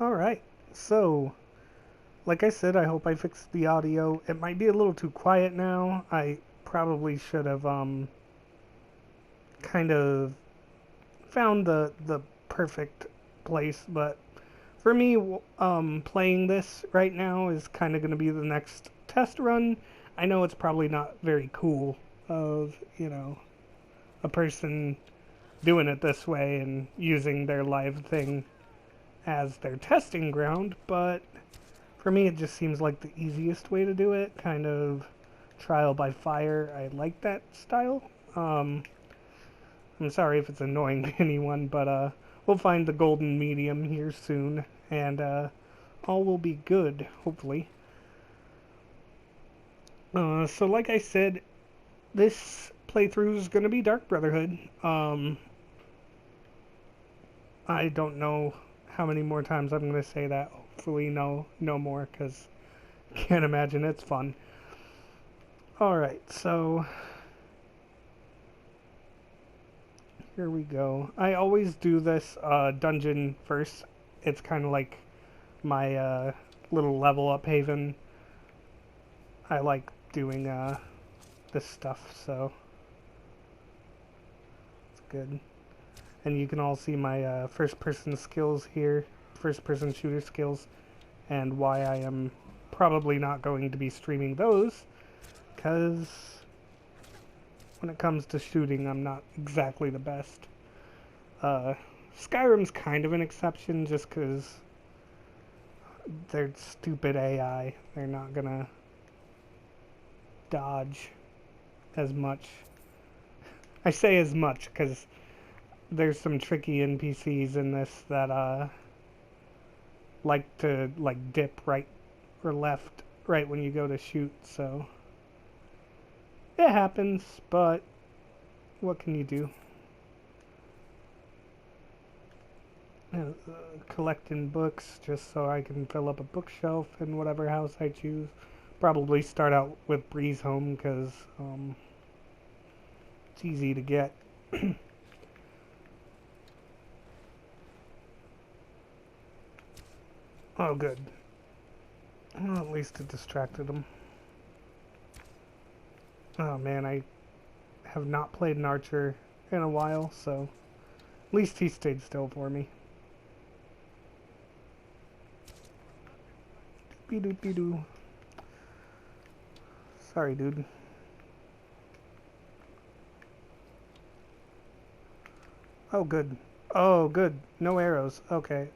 Alright, so, like I said, I hope I fixed the audio. It might be a little too quiet now. I probably should have, kind of found the perfect place, but for me, playing this right now is kind of going to be the next test run. I know it's probably not very cool of, a person doing it this way and using their live thing as their testing ground, but for me, it just seems like the easiest way to do it. Kind of trial by fire. I like that style. Um, I'm sorry if it's annoying anyone, but we'll find the golden medium here soon, and all will be good, hopefully. So, like I said, this playthrough is going to be Dark Brotherhood. I don't know how many more times I'm going to say that. Hopefully, no more, because I can't imagine it's fun. Alright, so here we go. I always do this dungeon first. It's kind of like my little level up haven. I like doing this stuff, so it's good. And you can all see my first person skills here, first person shooter skills, and why I am probably not going to be streaming those, because when it comes to shooting, I'm not exactly the best. Skyrim's kind of an exception just because they're stupid AI. They're not gonna dodge as much. I say as much because there's some tricky NPCs in this that like to dip right or left right when you go to shoot, so it happens, but what can you do? Collecting books just so I can fill up a bookshelf in whatever house I choose. Probably start out with Breeze Home because it's easy to get. Oh, good. Well, at least it distracted him. Oh man, I have not played an archer in a while, so at least he stayed still for me. Doopy-doopy-doo. Sorry, dude. Oh, good. Oh, good. No arrows. Okay,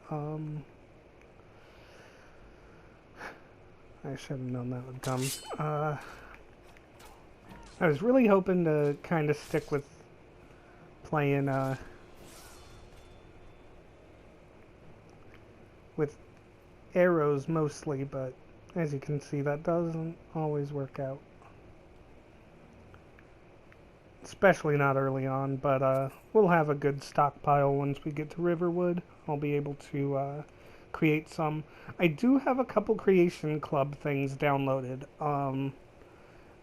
I should have known that would come. I was really hoping to kind of stick with playing, with arrows mostly, but as you can see, that doesn't always work out. Especially not early on, but we'll have a good stockpile once we get to Riverwood. I'll be able to create some. I do have a couple Creation Club things downloaded.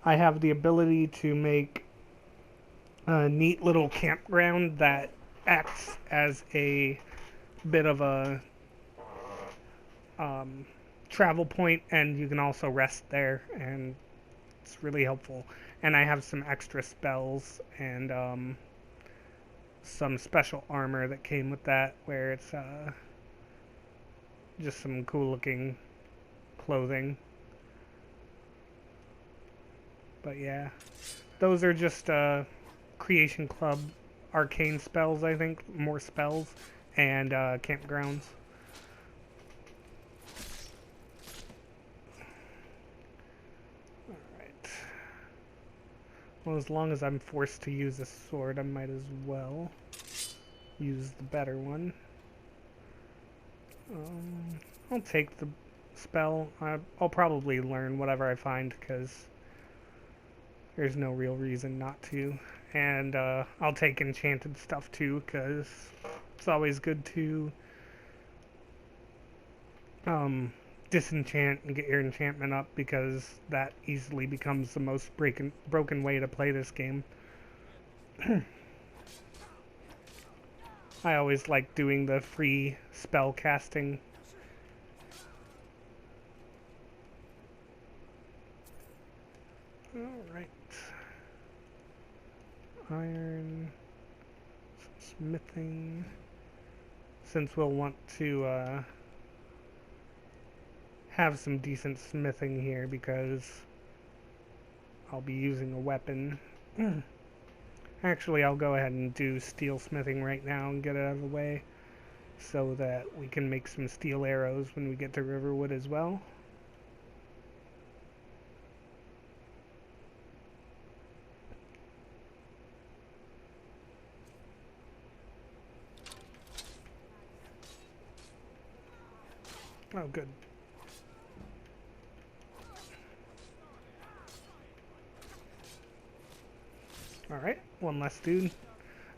I have the ability to make a neat little campground that acts as a bit of a travel point, and you can also rest there, and it's really helpful. And I have some extra spells and some special armor that came with that, where it's just some cool looking clothing. But yeah, those are just Creation Club arcane spells, I think. More spells and campgrounds. Alright. Well, as long as I'm forced to use a sword, I might as well use the better one. I'll take the spell. I'll probably learn whatever I find, because there's no real reason not to. And I'll take enchanted stuff too, because it's always good to disenchant and get your enchantment up, because that easily becomes the most broken way to play this game. I always like doing the free spell casting Alright. Iron. Smithing. Since we'll want to have some decent smithing here because I'll be using a weapon. Actually, I'll go ahead and do steel smithing right now and get it out of the way so that we can make some steel arrows when we get to Riverwood as well. Oh, good. Alright, one less dude.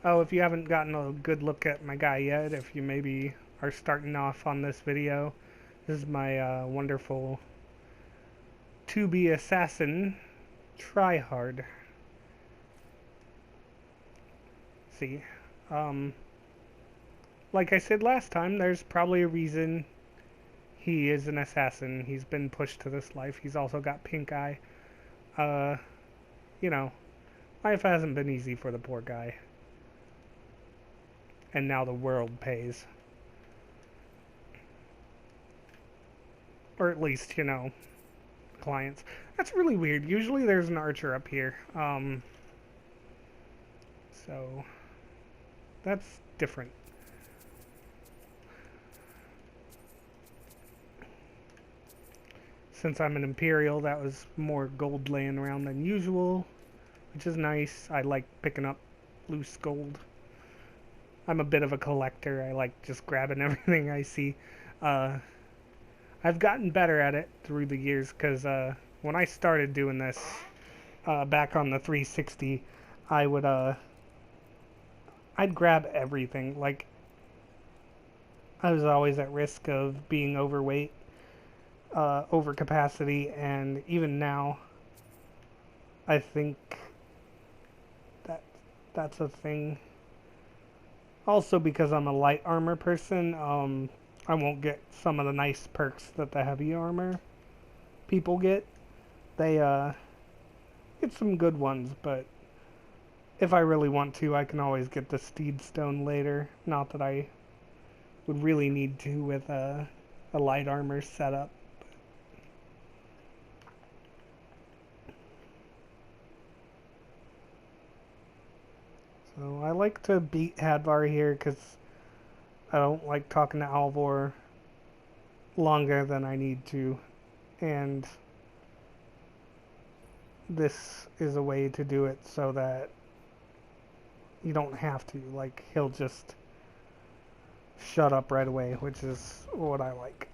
Oh, if you haven't gotten a good look at my guy yet, if you maybe are starting off on this video, this is my wonderful to-be assassin, Tryharddh. See, like I said last time, there's probably a reason he is an assassin. He's been pushed to this life. He's also got pink eye. You know, life hasn't been easy for the poor guy. And now the world pays. Or at least, you know, clients. That's really weird. Usually there's an archer up here. So, that's different. Since I'm an Imperial, that was more gold laying around than usual, which is nice. I like picking up loose gold. I'm a bit of a collector. I like just grabbing everything I see. I've gotten better at it through the years because when I started doing this back on the 360, I would I'd grab everything. Like, I was always at risk of being overweight, over capacity, and even now I think that's a thing. Also, because I'm a light armor person, I won't get some of the nice perks that the heavy armor people get. They get some good ones, but if I really want to, I can always get the Steed Stone later. Not that I would really need to with a light armor setup. So I like to beat Hadvar here because I don't like talking to Alvor longer than I need to, and this is a way to do it so that you don't have to. Like, he'll just shut up right away, which is what I like.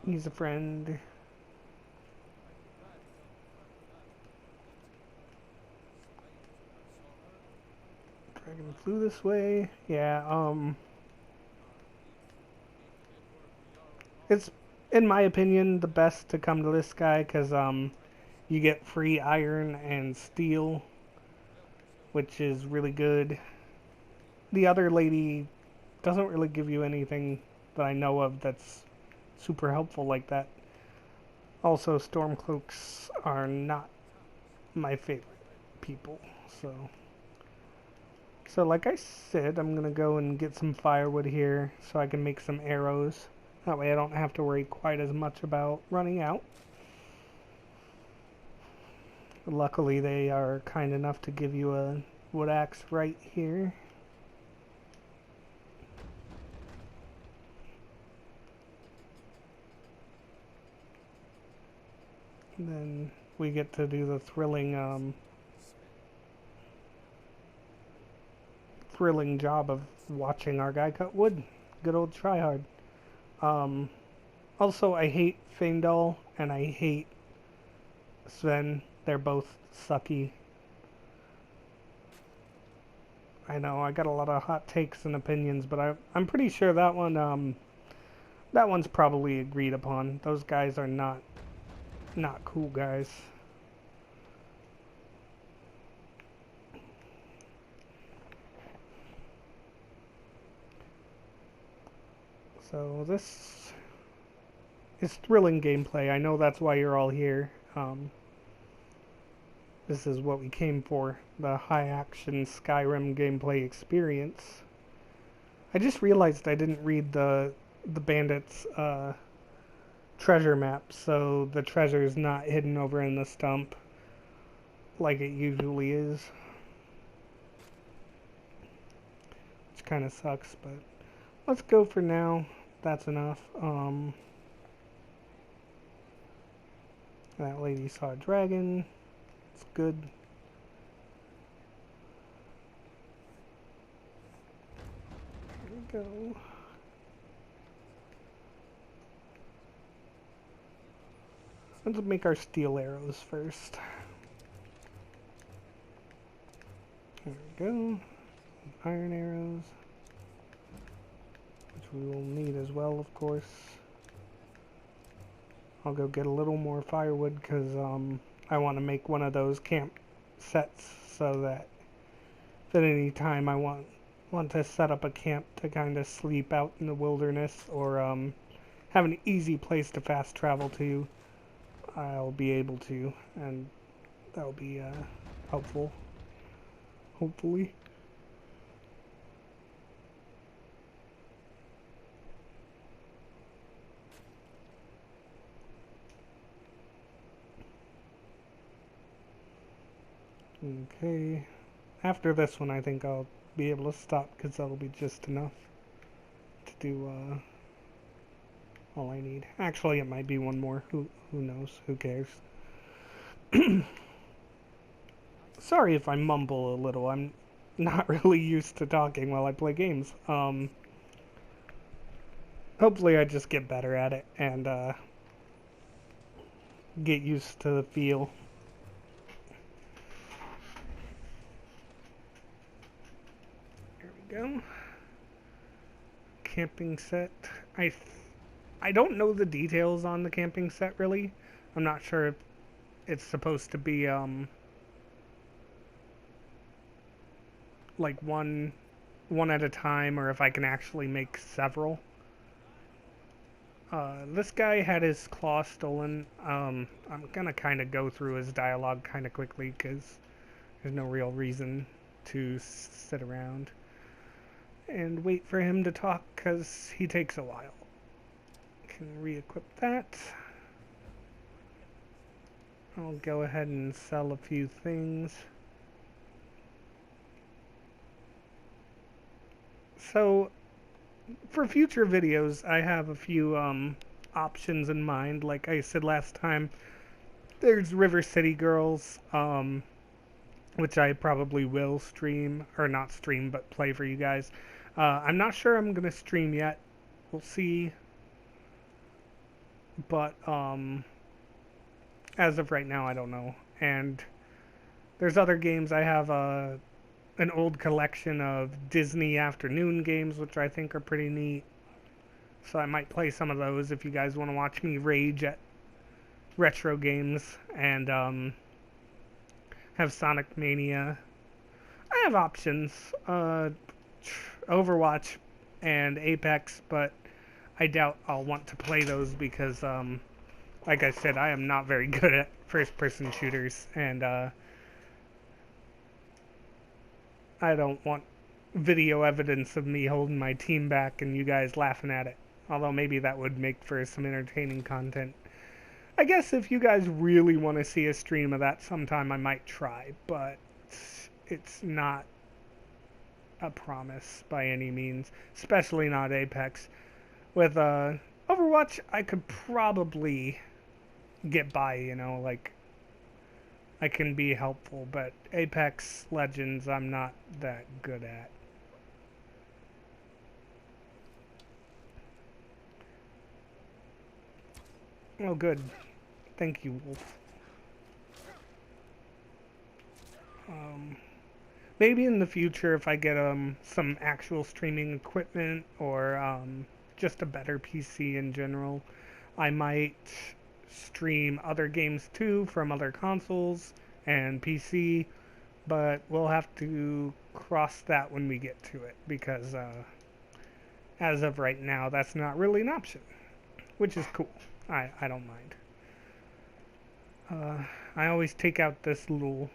He's a friend. Dragon flew this way. Yeah, it's, in my opinion, the best to come to this guy because, you get free iron and steel, which is really good. The other lady doesn't really give you anything that I know of that's super helpful like that. Also, Stormcloaks are not my favorite people, so like I said, I'm gonna go and get some firewood here so I can make some arrows. That way I don't have to worry quite as much about running out. Luckily, they are kind enough to give you a wood axe right here. And then we get to do the thrilling job of watching our guy cut wood. Good old Tryharddh. Also, I hate Faendal and I hate Sven. They're both sucky. I know, I got a lot of hot takes and opinions, but I'm pretty sure that one's probably agreed upon. Those guys are not cool guys. So this It's thrilling gameplay. I know that's why you're all here. This is what we came for, the high-action Skyrim gameplay experience. I just realized I didn't read the bandits' treasure map, so the treasure is not hidden over in the stump like it usually is. Which kind of sucks, but let's go for now. That's enough. That lady saw a dragon. It's good. There we go. Let's make our steel arrows first. There we go. Iron arrows, which we will need as well, of course. I'll go get a little more firewood because I want to make one of those camp sets so that if at any time I want to set up a camp to kind of sleep out in the wilderness or have an easy place to fast travel to, I'll be able to, and that'll be helpful, hopefully. Okay, after this one I think I'll be able to stop because that'll be just enough to do all I need. Actually, it might be one more. Who knows? Who cares? Sorry if I mumble a little. I'm not really used to talking while I play games. Hopefully I just get better at it and get used to the feel. Go. Camping set. I don't know the details on the camping set really. I'm not sure if it's supposed to be like one at a time or if I can actually make several. This guy had his claw stolen. I'm gonna kind of go through his dialogue kind of quickly because there's no real reason to sit around and wait for him to talk because he takes a while. Can re-equip that. I'll go ahead and sell a few things. So for future videos I have a few options in mind. Like I said last time, there's River City Girls, which I probably will stream, or not stream, but play for you guys. I'm not sure I'm going to stream yet. We'll see. But, as of right now, I don't know. And there's other games. I have an old collection of Disney afternoon games, which I think are pretty neat. So I might play some of those if you guys want to watch me rage at retro games and have Sonic Mania. I have options. Overwatch and Apex, but I doubt I'll want to play those because, like I said, I am not very good at first-person shooters, and I don't want video evidence of me holding my team back and you guys laughing at it. Although maybe that would make for some entertaining content. I guess if you guys really want to see a stream of that sometime, I might try, but it's not a promise by any means, especially not Apex. With Overwatch, I could probably get by, you know, like I can be helpful, but Apex Legends I'm not that good at. Oh, good. Thank you, Wolf. Maybe in the future, if I get some actual streaming equipment or just a better PC in general, I might stream other games too from other consoles and PC, but we'll have to cross that when we get to it because as of right now, that's not really an option, which is cool. I don't mind. I always take out this little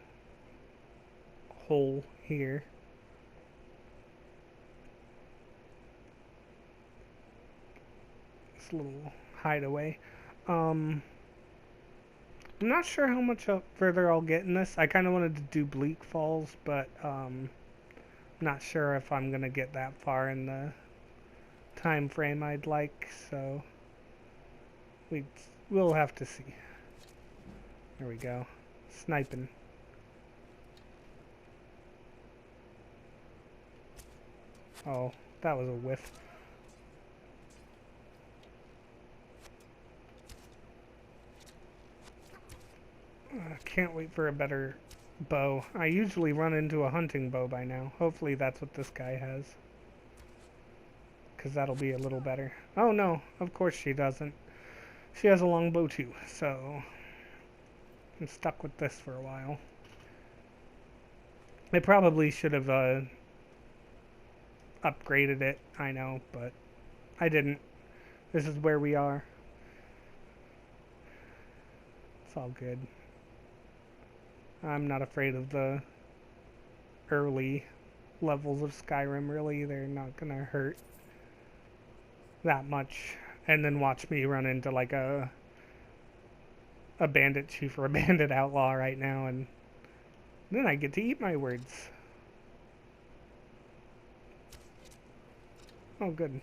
hole here. This little hideaway. I'm not sure how much further I'll get in this. I kind of wanted to do Bleak Falls, but not sure if I'm gonna get that far in the time frame I'd like, so we'll have to see. There we go. Sniping. Oh, that was a whiff. Can't wait for a better bow. I usually run into a hunting bow by now. Hopefully that's what this guy has. Because that'll be a little better. Oh no, of course she doesn't. She has a long bow too, so I'm stuck with this for a while. I probably should have upgraded it, I know, but I didn't. This is where we are. It's all good. I'm not afraid of the early levels of Skyrim, really. They're not gonna hurt that much. And then watch me run into like a bandit chief or a bandit outlaw right now, and then I get to eat my words. Oh, good.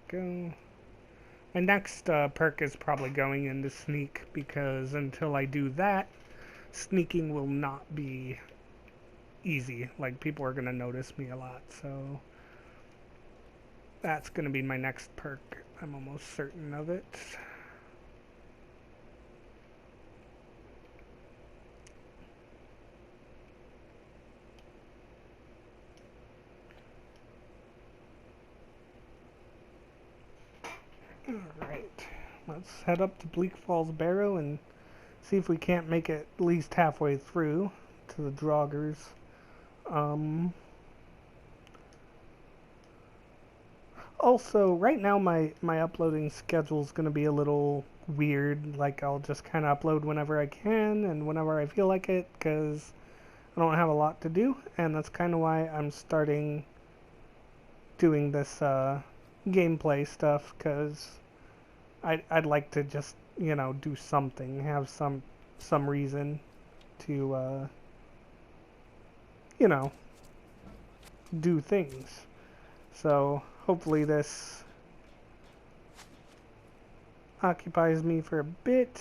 Go. My next perk is probably going into sneak, because until I do that, sneaking will not be easy. Like, people are going to notice me a lot, so that's going to be my next perk. I'm almost certain of it. Alright, let's head up to Bleak Falls Barrow and see if we can't make it at least halfway through to the Draugrs. Also, right now my uploading schedule is going to be a little weird. Like, I'll just kind of upload whenever I can and whenever I feel like it, because I don't have a lot to do, and that's kind of why I'm starting doing this gameplay stuff, because I'd like to just, you know, do something, have some reason to you know, do things. So hopefully this occupies me for a bit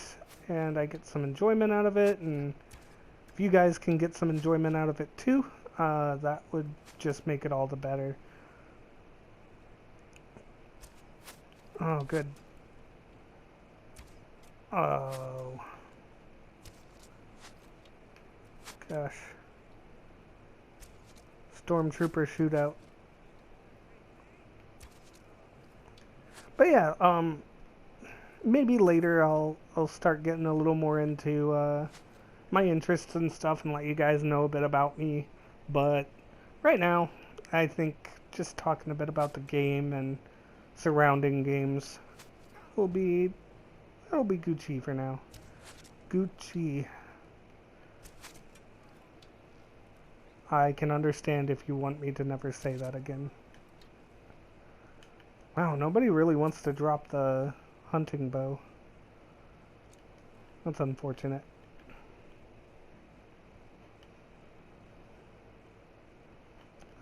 and I get some enjoyment out of it, and if you guys can get some enjoyment out of it too, that would just make it all the better. Oh, good. Oh. Gosh. Stormtrooper shootout. But yeah, maybe later I'll start getting a little more into my interests and stuff and let you guys know a bit about me. But right now, I think just talking a bit about the game and surrounding games that'll be Gucci for now. Gucci. I can understand if you want me to never say that again. Wow, nobody really wants to drop the hunting bow. That's unfortunate.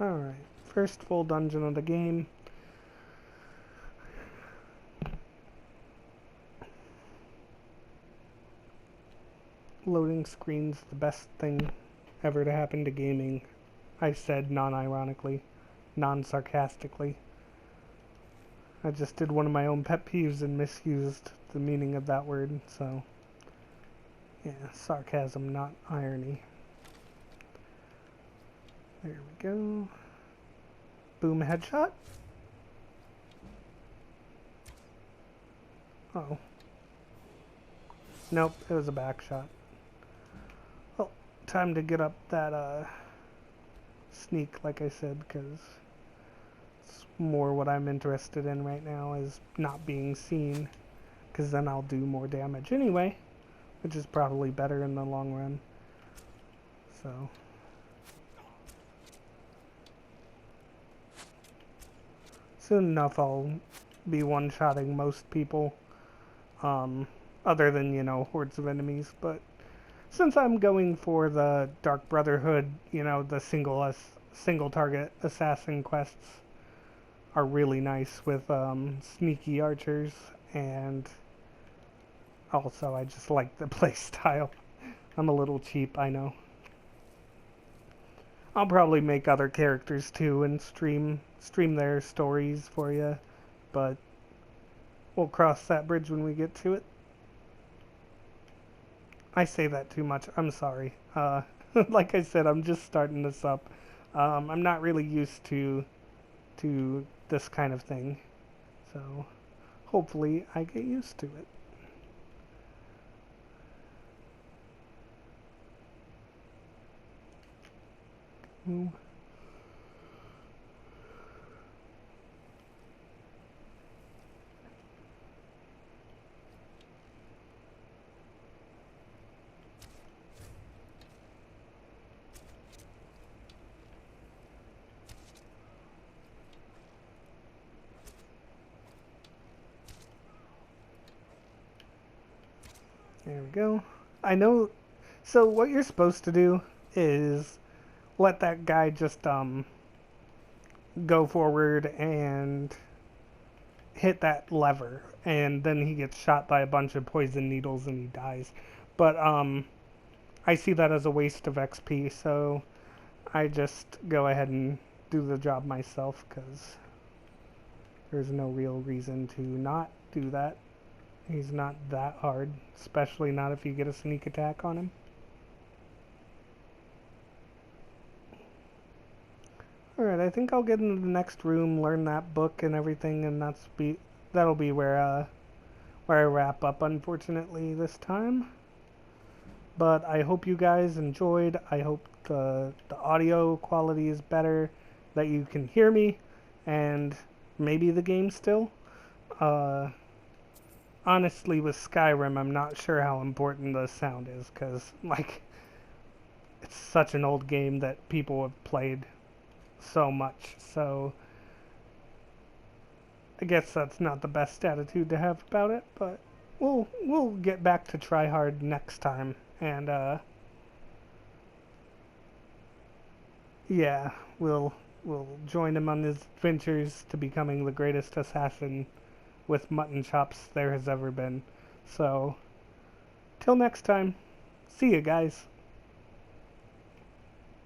Alright, first full dungeon of the game. Loading screen's the best thing ever to happen to gaming. I said non-ironically, non-sarcastically. I just did one of my own pet peeves and misused the meaning of that word, so yeah, sarcasm, not irony. There we go. Boom, headshot. Uh-oh. Nope, it was a back shot. Well, time to get up that sneak, like I said, because It's more what I'm interested in right now is not being seen, because then I'll do more damage anyway, which is probably better in the long run. So soon enough I'll be one-shotting most people, other than, you know, hordes of enemies. But since I'm going for the Dark Brotherhood, you know, the single target assassin quests are really nice with sneaky archers, and also I just like the playstyle. I'm a little cheap, I know. I'll probably make other characters too and stream their stories for you, but we'll cross that bridge when we get to it. I say that too much. I'm sorry. Like I said, I'm just starting this up. I'm not really used to this kind of thing, so hopefully I get used to it. Ooh. There we go. I know. So what you're supposed to do is let that guy just go forward and hit that lever, and then he gets shot by a bunch of poison needles and he dies. But I see that as a waste of XP, so I just go ahead and do the job myself, because there's no real reason to not do that. He's not that hard, especially not if you get a sneak attack on him. Alright, I think I'll get into the next room, learn that book and everything, and that'll be where I wrap up, unfortunately, this time. But I hope you guys enjoyed. I hope the audio quality is better, that you can hear me, and maybe the game still. Honestly, with Skyrim, I'm not sure how important the sound is, because, like, it's such an old game that people have played so much, so I guess that's not the best attitude to have about it, but we'll get back to Tryharddh next time, and, yeah, we'll join him on his adventures to becoming the greatest assassin with mutton chops there has ever been. So, till next time, see you guys.